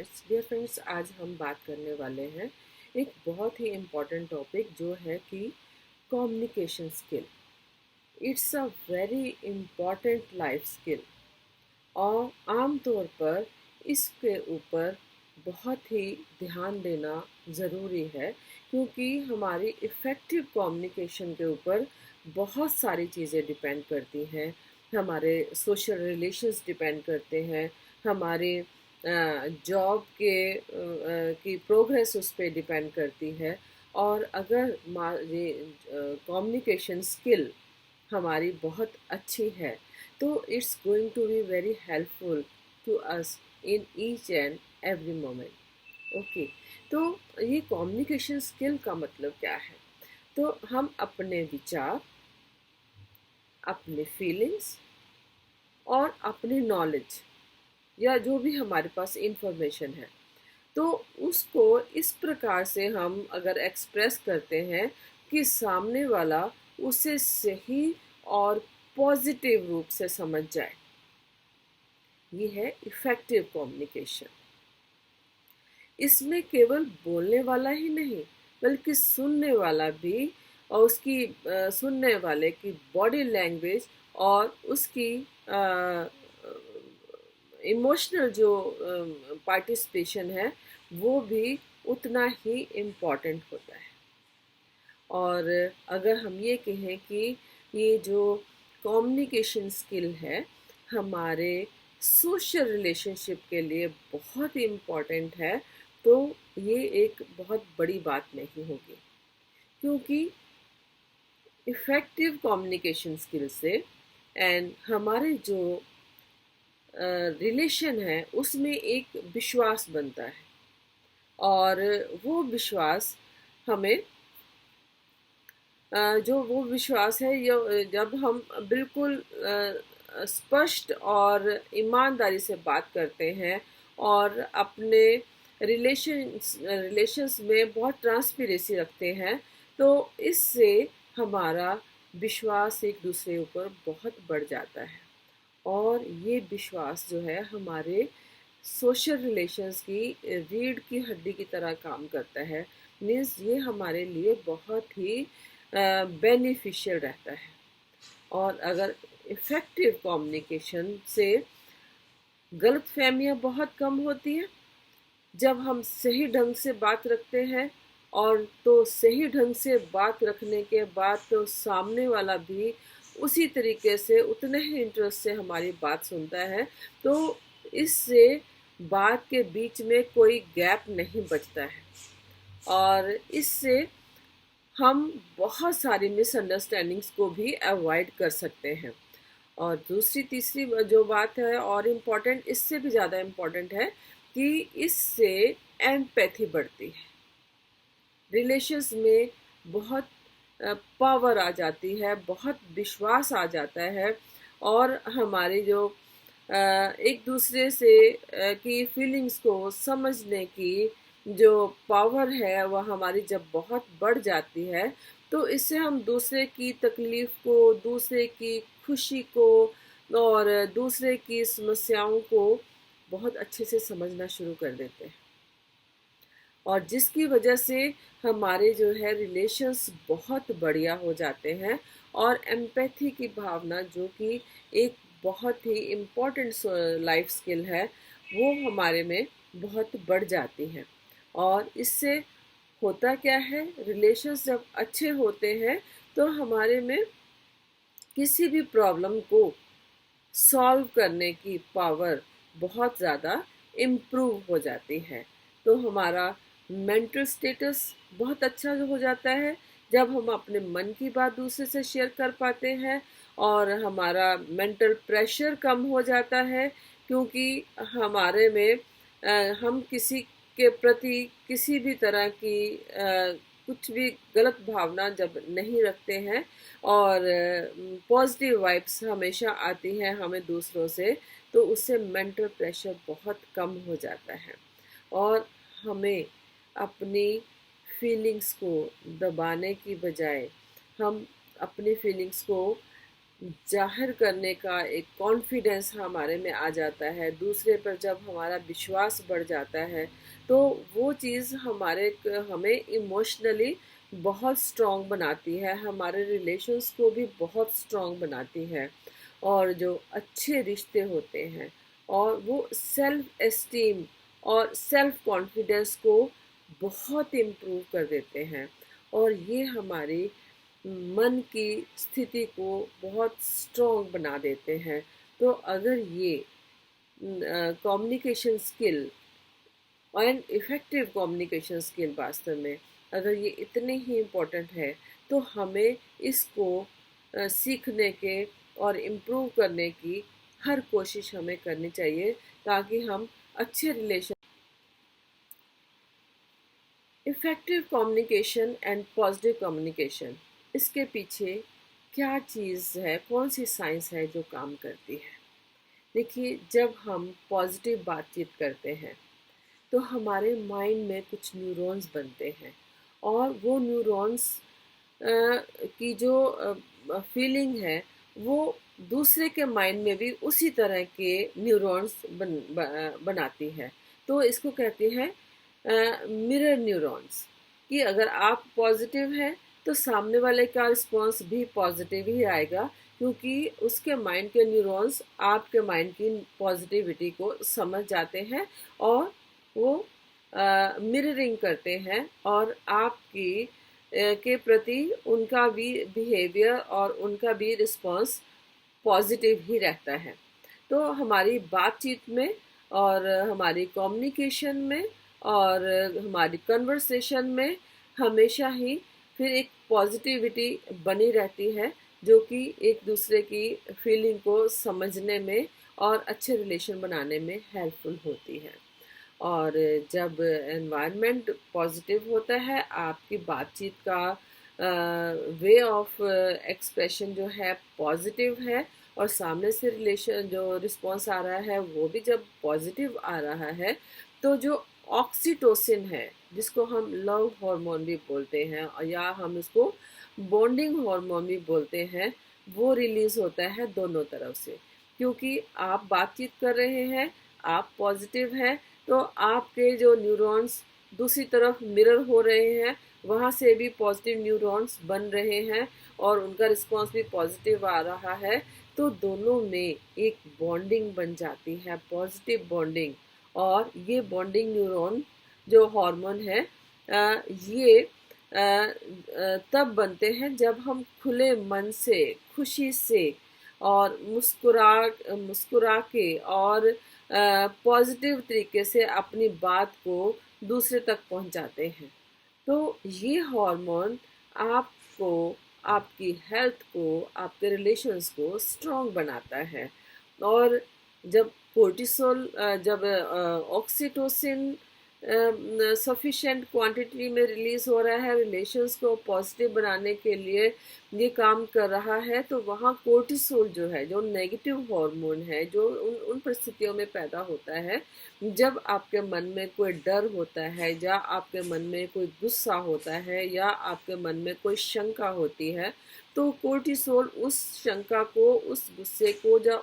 Dear friends, आज हम बात करने वाले हैं एक बहुत ही इम्पॉर्टेंट टॉपिक जो है कि communication skill. It's a very important life skill और आम तौर पर इसके ऊपर बहुत ही ध्यान देना ज़रूरी है, क्योंकि हमारी इफ़ेक्टिव कम्युनिकेशन के ऊपर बहुत सारी चीज़ें डिपेंड करती हैं। हमारे सोशल रिलेशंस डिपेंड करते हैं, हमारे जॉब के की प्रोग्रेस उस पर डिपेंड करती है। और अगर हमारी कम्युनिकेशन स्किल हमारी बहुत अच्छी है तो it's going to be very helpful to us in each and every moment. Okay, तो ये कम्युनिकेशन स्किल का मतलब क्या है? तो हम अपने विचार, अपने फीलिंग्स और अपनी नॉलेज या जो भी हमारे पास इंफॉर्मेशन है, तो उसको इस प्रकार से हम अगर एक्सप्रेस करते हैं कि सामने वाला उसे सही और पॉजिटिव रूप से समझ जाए। ये है इफेक्टिव कम्युनिकेशन। इसमें केवल बोलने वाला ही नहीं, बल्कि सुनने वाला भी, और उसकी सुनने वाले की बॉडी लैंग्वेज और उसकी इमोशनल जो पार्टिसिपेशन है वो भी उतना ही इम्पॉर्टेंट होता है। और अगर हम ये कहें कि ये जो कम्युनिकेशन स्किल है हमारे सोशल रिलेशनशिप के लिए बहुत ही इम्पॉर्टेंट है, तो ये एक बहुत बड़ी बात नहीं होगी, क्योंकि इफ़ेक्टिव कम्युनिकेशन स्किल से एंड हमारे जो रिलेशन है उसमें एक विश्वास बनता है। और वो विश्वास हमें जो वो विश्वास है जब हम बिल्कुल स्पष्ट और ईमानदारी से बात करते हैं और अपने रिलेशंस में बहुत ट्रांसपेरेंसी रखते हैं, तो इससे हमारा विश्वास एक दूसरे ऊपर बहुत बढ़ जाता है। और ये विश्वास जो है हमारे सोशल रिलेशंस की रीढ़ की हड्डी की तरह काम करता है। मीन्स ये हमारे लिए बहुत ही बेनिफिशियल रहता है। और अगर इफ़ेक्टिव कम्युनिकेशन से गलतफहमियां बहुत कम होती हैं। जब हम सही ढंग से बात रखते हैं और तो सही ढंग से बात रखने के बाद तो सामने वाला भी उसी तरीके से उतने ही इंटरेस्ट से हमारी बात सुनता है, तो इससे बात के बीच में कोई गैप नहीं बचता है और इससे हम बहुत सारी मिसअंडरस्टैंडिंग्स को भी अवॉइड कर सकते हैं। और दूसरी तीसरी जो बात है और इम्पोर्टेंट, इससे भी ज़्यादा इम्पोर्टेंट है कि इससे एम्पैथी बढ़ती है। रिलेशंस में बहुत पावर आ जाती है, बहुत विश्वास आ जाता है और हमारी जो एक दूसरे से की फीलिंग्स को समझने की जो पावर है वह हमारी जब बहुत बढ़ जाती है, तो इससे हम दूसरे की तकलीफ को, दूसरे की खुशी को और दूसरे की समस्याओं को बहुत अच्छे से समझना शुरू कर देते हैं। और जिसकी वजह से हमारे जो है रिलेशंस बहुत बढ़िया हो जाते हैं और एम्पैथी की भावना, जो कि एक बहुत ही इम्पोर्टेंट लाइफ स्किल है, वो हमारे में बहुत बढ़ जाती है। और इससे होता क्या है, रिलेशंस जब अच्छे होते हैं तो हमारे में किसी भी प्रॉब्लम को सॉल्व करने की पावर बहुत ज़्यादा इम्प्रूव हो जाती है। तो हमारा मेंटल स्टेटस बहुत अच्छा हो जाता है जब हम अपने मन की बात दूसरे से शेयर कर पाते हैं। और हमारा मेंटल प्रेशर कम हो जाता है, क्योंकि हमारे में हम किसी के प्रति किसी भी तरह की कुछ भी गलत भावना जब नहीं रखते हैं और पॉजिटिव वाइब्स हमेशा आती हैं हमें दूसरों से, तो उससे मेंटल प्रेशर बहुत कम हो जाता है। और हमें अपनी फीलिंग्स को दबाने की बजाय हम अपनी फीलिंग्स को जाहिर करने का एक कॉन्फिडेंस हमारे में आ जाता है, दूसरे पर जब हमारा विश्वास बढ़ जाता है, तो वो चीज़ हमें इमोशनली बहुत स्ट्रॉन्ग बनाती है, हमारे रिलेशंस को भी बहुत स्ट्रॉन्ग बनाती है। और जो अच्छे रिश्ते होते हैं और वो सेल्फ एस्टीम और सेल्फ कॉन्फिडेंस को बहुत इम्प्रूव कर देते हैं, और ये हमारी मन की स्थिति को बहुत स्ट्रॉन्ग बना देते हैं। तो अगर ये communication skill and effective communication skill वास्तव में अगर ये इतने ही इम्पोर्टेंट है, तो हमें इसको सीखने के और इम्प्रूव करने की हर कोशिश हमें करनी चाहिए, ताकि हम अच्छे relation effective communication and positive communication, इसके पीछे क्या चीज़ है, कौन सी साइंस है जो काम करती है। देखिए, जब हम पॉजिटिव बातचीत करते हैं तो हमारे माइंड में कुछ न्यूरॉन्स बनते हैं, और वो न्यूरॉन्स की जो फीलिंग है वो दूसरे के माइंड में भी उसी तरह के न्यूरॉन्स बनाती है। तो इसको कहते हैं मिरर न्यूरॉन्स, कि अगर आप पॉजिटिव हैं तो सामने वाले का रिस्पॉन्स भी पॉजिटिव ही आएगा, क्योंकि उसके माइंड के न्यूरॉन्स आपके माइंड की पॉजिटिविटी को समझ जाते हैं, और वो मिररिंग करते हैं, और आपकी के प्रति उनका भी बिहेवियर और उनका भी रिस्पॉन्स पॉजिटिव ही रहता है। तो हमारी बातचीत में और हमारी कम्युनिकेशन में और हमारी कन्वर्सेशन में हमेशा ही फिर एक पॉजिटिविटी बनी रहती है, जो कि एक दूसरे की फीलिंग को समझने में और अच्छे रिलेशन बनाने में हेल्पफुल होती है। और जब एनवायरनमेंट पॉजिटिव होता है, आपकी बातचीत का वे ऑफ एक्सप्रेशन जो है पॉजिटिव है, और सामने से रिलेशन जो रिस्पॉन्स आ रहा है वो भी जब पॉजिटिव आ रहा है, तो जो ऑक्सीटोसिन है, जिसको हम लव हार्मोन भी बोलते हैं या हम उसको बॉन्डिंग हार्मोन भी बोलते हैं, वो रिलीज होता है दोनों तरफ से। क्योंकि आप बातचीत कर रहे हैं, आप पॉजिटिव हैं, तो आपके जो न्यूरॉन्स दूसरी तरफ मिरर हो रहे हैं, वहाँ से भी पॉजिटिव न्यूरॉन्स बन रहे हैं और उनका रिस्पॉन्स भी पॉजिटिव आ रहा है। तो दोनों में एक बॉन्डिंग बन जाती है, पॉजिटिव बॉन्डिंग। और ये बॉन्डिंग न्यूरॉन जो हार्मोन है, ये तब बनते हैं जब हम खुले मन से, खुशी से और मुस्कुरा के और पॉजिटिव तरीके से अपनी बात को दूसरे तक पहुंचाते हैं। तो ये हार्मोन आपको, आपकी हेल्थ को, आपके रिलेशंस को स्ट्रॉन्ग बनाता है। और जब कोर्टिसोल जब ऑक्सीटोसिन सफिशेंट क्वांटिटी में रिलीज हो रहा है, रिलेशंस को पॉजिटिव बनाने के लिए ये काम कर रहा है, तो वहाँ कोर्टिसोल जो है, जो नेगेटिव हार्मोन है, जो उन परिस्थितियों में पैदा होता है जब आपके मन में कोई डर होता है, या आपके मन में कोई गुस्सा होता है, या आपके मन में कोई शंका होती है, तो कोर्टिसोल उस शंका को, उस गुस्से को, या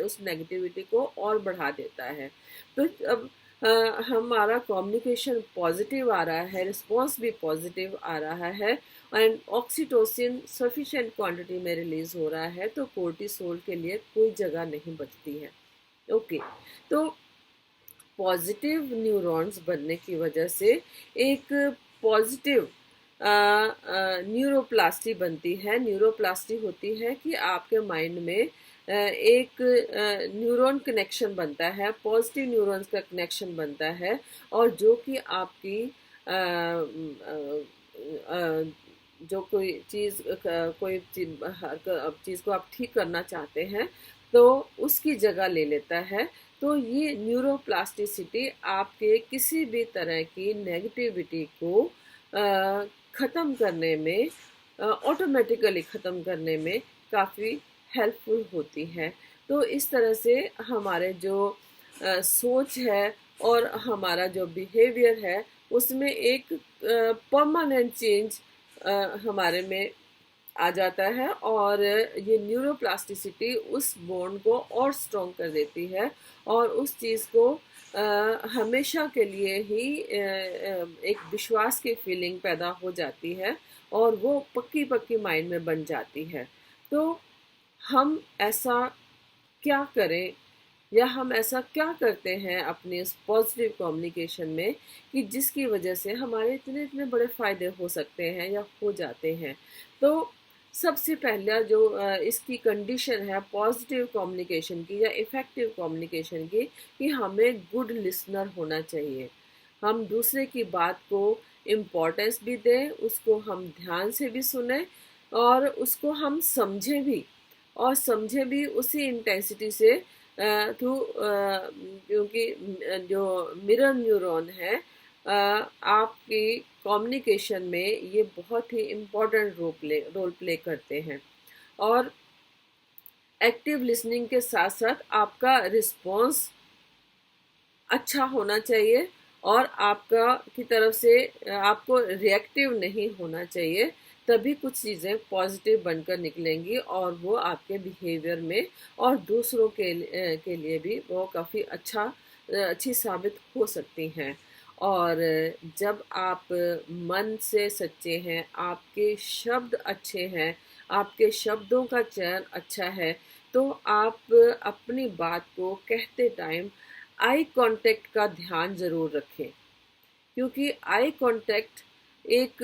उस नेगेटिविटी को और बढ़ा देता है। तो अब हमारा कम्युनिकेशन पॉजिटिव आ रहा है, रिस्पॉन्स भी पॉजिटिव आ रहा है, एंड ऑक्सीटोसिन सफिशिएंट क्वांटिटी में रिलीज हो रहा है, तो कोर्टिसोल के लिए कोई जगह नहीं बचती है। ओके, तो पॉजिटिव न्यूरॉन्स बनने की वजह से एक पॉजिटिव न्यूरोप्लास्टी बनती है। न्यूरोप्लास्टी होती है कि आपके माइंड में एक न्यूरॉन कनेक्शन बनता है, पॉजिटिव न्यूरॉन्स का कनेक्शन बनता है, और जो कि आपकी जो कोई चीज़ को आप ठीक करना चाहते हैं, तो उसकी जगह ले लेता है। तो ये न्यूरोप्लास्टिसिटी आपके किसी भी तरह की नेगेटिविटी को ख़त्म करने में, ऑटोमेटिकली ख़त्म करने में काफ़ी हेल्पफुल होती है। तो इस तरह से हमारे जो सोच है और हमारा जो बिहेवियर है, उसमें एक परमानेंट चेंज हमारे में आ जाता है और ये न्यूरोप्लास्टिसिटी उस बॉन्ड को और स्ट्रॉन्ग कर देती है और उस चीज़ को हमेशा के लिए ही एक विश्वास की फीलिंग पैदा हो जाती है और वो पक्की पक्की माइंड में बन जाती है। तो हम ऐसा क्या करें या हम ऐसा क्या करते हैं अपने इस पॉजिटिव कम्युनिकेशन में कि जिसकी वजह से हमारे इतने इतने बड़े फायदे हो सकते हैं या हो जाते हैं। तो सबसे पहला जो इसकी कंडीशन है पॉजिटिव कम्युनिकेशन की या इफ़ेक्टिव कम्युनिकेशन की कि हमें गुड लिसनर होना चाहिए। हम दूसरे की बात को इम्पोर्टेंस भी दें, उसको हम ध्यान से भी सुने और उसको हम समझें भी और समझें भी उसी इंटेंसिटी से थ्रू क्योंकि जो मिरर न्यूरॉन है आपकी कम्युनिकेशन में ये बहुत ही इम्पोर्टेंट रोल प्ले करते हैं। और एक्टिव लिसनिंग के साथ साथ आपका रिस्पॉन्स अच्छा होना चाहिए और आपका की तरफ से आपको रिएक्टिव नहीं होना चाहिए, तभी कुछ चीज़ें पॉजिटिव बनकर निकलेंगी और वो आपके बिहेवियर में और दूसरों के लिए भी वो काफ़ी अच्छी साबित हो सकती हैं। और जब आप मन से सच्चे हैं, आपके शब्द अच्छे हैं, आपके शब्दों का चयन अच्छा है, तो आप अपनी बात को कहते टाइम आई कांटेक्ट का ध्यान ज़रूर रखें, क्योंकि आई कांटेक्ट एक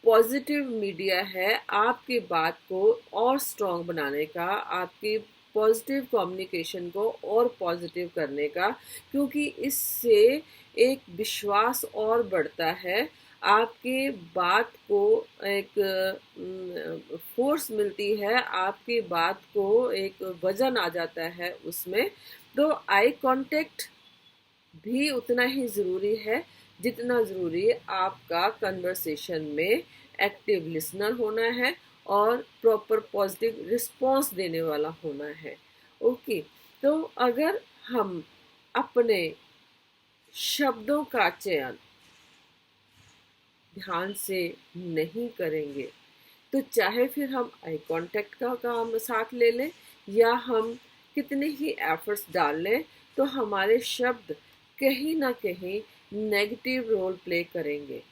पॉजिटिव मीडिया है आपकी बात को और स्ट्रॉन्ग बनाने का, आपकी पॉजिटिव कम्युनिकेशन को और पॉजिटिव करने का, क्योंकि इससे एक विश्वास और बढ़ता है, आपकी बात को एक फोर्स मिलती है, आपकी बात को एक वजन आ जाता है उसमें। तो आई कांटेक्ट भी उतना ही ज़रूरी है जितना ज़रूरी आपका कन्वर्सेशन में एक्टिव लिसनर होना है और प्रॉपर पॉजिटिव रिस्पॉन्स देने वाला होना है। ओके, तो अगर हम अपने शब्दों का चयन ध्यान से नहीं करेंगे तो चाहे फिर हम आई कांटेक्ट का काम साथ ले लें या हम कितने ही एफर्ट्स डाल लें, तो हमारे शब्द कहीं ना कहीं नेगेटिव रोल प्ले करेंगे।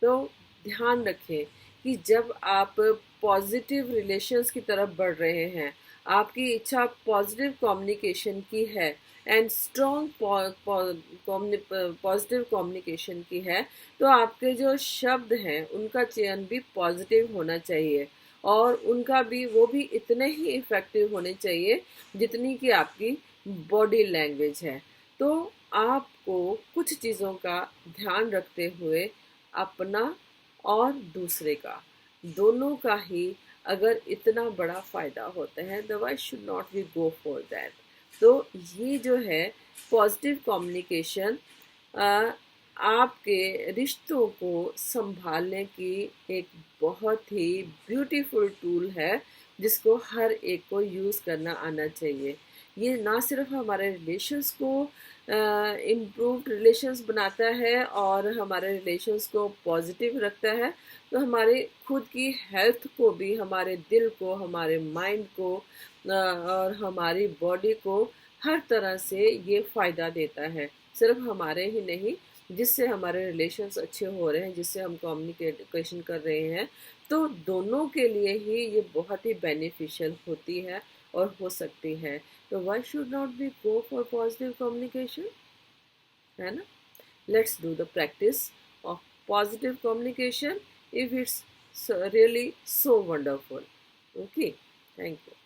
तो ध्यान रखें कि जब आप पॉजिटिव रिलेशंस की तरफ बढ़ रहे हैं, आपकी इच्छा पॉजिटिव कम्युनिकेशन की है एंड स्ट्रॉन्ग पॉजिटिव कम्युनिकेशन की है, तो आपके जो शब्द हैं उनका चयन भी पॉजिटिव होना चाहिए और उनका भी वो भी इतने ही इफ़ेक्टिव होने चाहिए जितनी कि आपकी बॉडी लैंग्वेज है। तो आपको कुछ चीज़ों का ध्यान रखते हुए अपना और दूसरे का दोनों का ही अगर इतना बड़ा फ़ायदा होता है, तो why should not we go for that. तो ये जो है पॉजिटिव कम्युनिकेशन आपके रिश्तों को संभालने की एक बहुत ही ब्यूटीफुल टूल है जिसको हर एक को यूज़ करना आना चाहिए। ये ना सिर्फ हमारे रिलेशंस को इम्प्रूव्ड रिलेशंस बनाता है और हमारे रिलेशंस को पॉजिटिव रखता है, तो हमारे खुद की हेल्थ को भी, हमारे दिल को, हमारे माइंड को और हमारी बॉडी को हर तरह से ये फ़ायदा देता है। सिर्फ हमारे ही नहीं, जिससे हमारे रिलेशंस अच्छे हो रहे हैं, जिससे हम कम्युनिकेशन कर रहे हैं, तो दोनों के लिए ही ये बहुत ही बेनिफिशियल होती है और हो सकती है। तो why should not we go for positive communication, है ना? Let's do the practice of positive communication if it's really so wonderful. Okay, thank you.